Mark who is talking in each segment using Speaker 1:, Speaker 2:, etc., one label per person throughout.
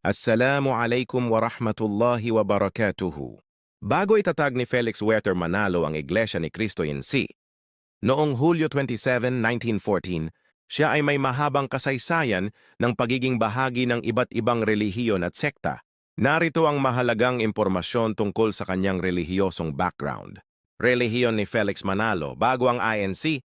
Speaker 1: Assalamu alaikum wa rahmatullahi wa barakatuhu. Bago itatag ni Felix Werter Manalo ang Iglesia ni Cristo in C, noong Hulyo 27, 1914, siya ay may mahabang kasaysayan ng pagiging bahagi ng iba't ibang relihiyon at sekta. Narito ang mahalagang impormasyon tungkol sa kanyang relihiyosong background. Relihiyon ni Felix Manalo bago ang INC,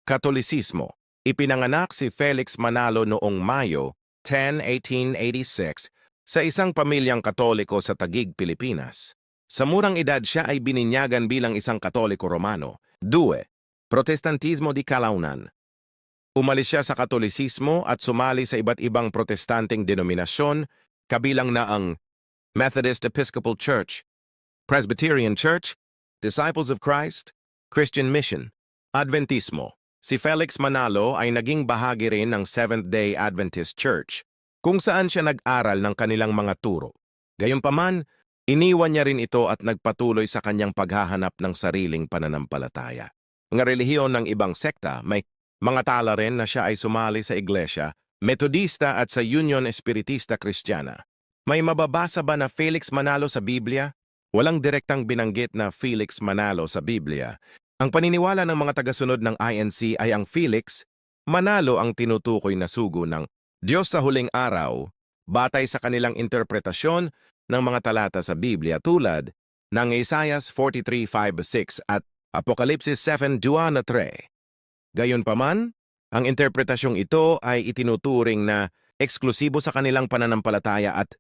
Speaker 1: Katolisismo. Ipinanganak si Felix Manalo noong Mayo 10, 1886 sa isang pamilyang Katoliko sa Taguig, Pilipinas. Sa murang edad siya ay bininyagan bilang isang Katoliko Romano. 2. Protestantismo di Kalaunan. Umalis siya sa Katolisismo at sumali sa iba't ibang protestanteng denominasyon, kabilang na ang Methodist Episcopal Church, Presbyterian Church, Disciples of Christ, Christian Mission, Adventismo. Si Felix Manalo ay naging bahagi rin ng Seventh-day Adventist Church, kung saan siya nag-aral ng kanilang mga turo. Gayunpaman, iniwan niya rin ito at nagpatuloy sa kanyang paghahanap ng sariling pananampalataya. Mga relihiyon ng ibang sekta, may mga tala rin na siya ay sumali sa Iglesia Metodista at sa Union Espiritista Kristiyana. May mababasa ba na Felix Manalo sa Biblia? Walang direktang binanggit na Felix Manalo sa Biblia. Ang paniniwala ng mga tagasunod ng INC ay ang Felix Manalo ang tinutukoy na sugo ng Diyos sa huling araw, batay sa kanilang interpretasyon ng mga talata sa Biblia tulad ng Isaiah 43:5-6 at Apokalipsis 7:2-3. Gayunpaman, ang interpretasyong ito ay itinuturing na eksklusibo sa kanilang pananampalataya at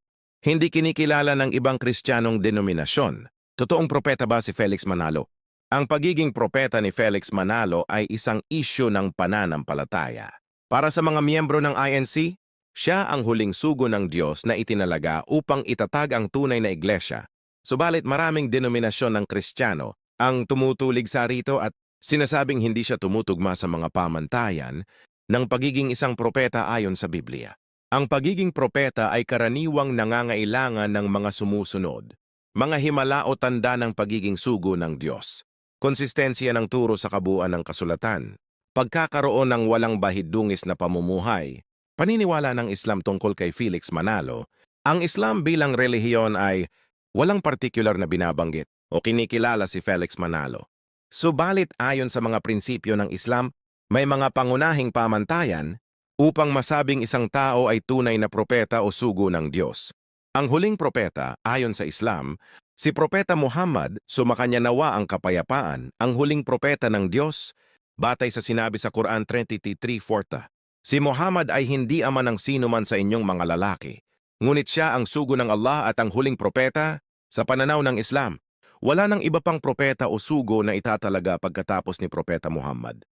Speaker 1: hindi kinikilala ng ibang Kristiyanong denominasyon. Totoong propeta ba si Felix Manalo? Ang pagiging propeta ni Felix Manalo ay isang isyu ng pananampalataya. Para sa mga miyembro ng INC, siya ang huling sugo ng Diyos na itinalaga upang itatag ang tunay na iglesia. Subalit maraming denominasyon ng Kristiyano ang tumutulig sa rito at sinasabing hindi siya tumutugma sa mga pamantayan ng pagiging isang propeta ayon sa Biblia. Ang pagiging propeta ay karaniwang nangangailangan ng mga sumusunod, mga himala o tanda ng pagiging sugo ng Diyos. Konsistensya ng turo sa kabuuan ng kasulatan, pagkakaroon ng walang bahidungis na pamumuhay, paniniwala ng Islam tungkol kay Felix Manalo. Ang Islam bilang relihiyon ay walang partikular na binabanggit o kinikilala si Felix Manalo. Subalit ayon sa mga prinsipyo ng Islam, may mga pangunahing pamantayan upang masabing isang tao ay tunay na propeta o sugo ng Diyos. Ang huling propeta, ayon sa Islam, si Propeta Muhammad, sumakanya nawa ang kapayapaan, ang huling propeta ng Diyos, batay sa sinabi sa Quran 33:40. Si Muhammad ay hindi ama ng sino man sa inyong mga lalaki, ngunit siya ang sugo ng Allah at ang huling propeta sa pananaw ng Islam. Wala nang iba pang propeta o sugo na itatalaga pagkatapos ni Propeta Muhammad.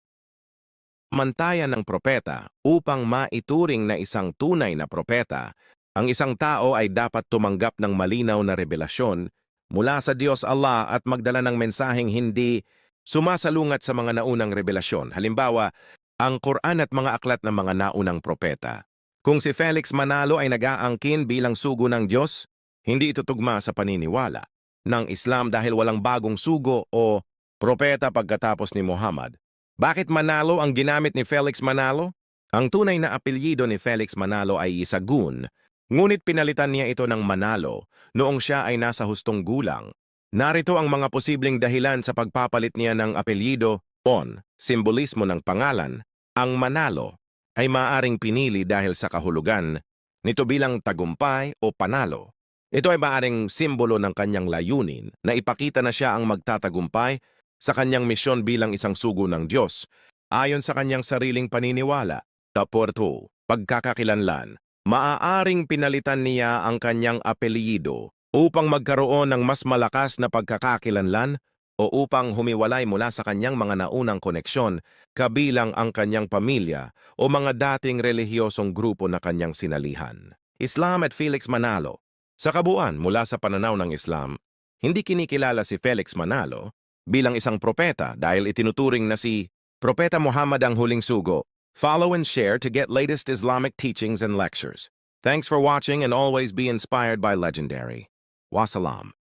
Speaker 1: Mantayan ng propeta upang maituring na isang tunay na propeta, ang isang tao ay dapat tumanggap ng malinaw na revelasyon mula sa Diyos Allah at magdala ng mensaheng hindi sumasalungat sa mga naunang revelasyon. Halimbawa, ang Quran at mga aklat ng mga naunang propeta. Kung si Felix Manalo ay nag-aangkin bilang sugo ng Diyos, hindi ito tugma sa paniniwala ng Islam dahil walang bagong sugo o propeta pagkatapos ni Muhammad. Bakit Manalo ang ginamit ni Felix Manalo? Ang tunay na apelyido ni Felix Manalo ay Isagun, ngunit pinalitan niya ito ng Manalo noong siya ay nasa hustong gulang. Narito ang mga posibleng dahilan sa pagpapalit niya ng apelyido, simbolismo ng pangalan. Ang Manalo ay maaring pinili dahil sa kahulugan nito bilang tagumpay o panalo. Ito ay maaring simbolo ng kanyang layunin na ipakita na siya ang magtatagumpay sa kanyang misyon bilang isang sugo ng Diyos. Ayon sa kanyang sariling paniniwala, pagkakakilanlan, maaaring pinalitan niya ang kanyang apelyido upang magkaroon ng mas malakas na pagkakakilanlan o upang humiwalay mula sa kanyang mga naunang koneksyon kabilang ang kanyang pamilya o mga dating relihiyosong grupo na kanyang sinalihan. Islam at Felix Manalo. Sa kabuuan mula sa pananaw ng Islam, hindi kinikilala si Felix Manalo bilang isang propeta dahil itinuturing na si Propeta Muhammad ang huling sugo. Follow and share to get latest Islamic teachings and lectures. Thanks for watching and always be inspired by Legendary. Wassalam.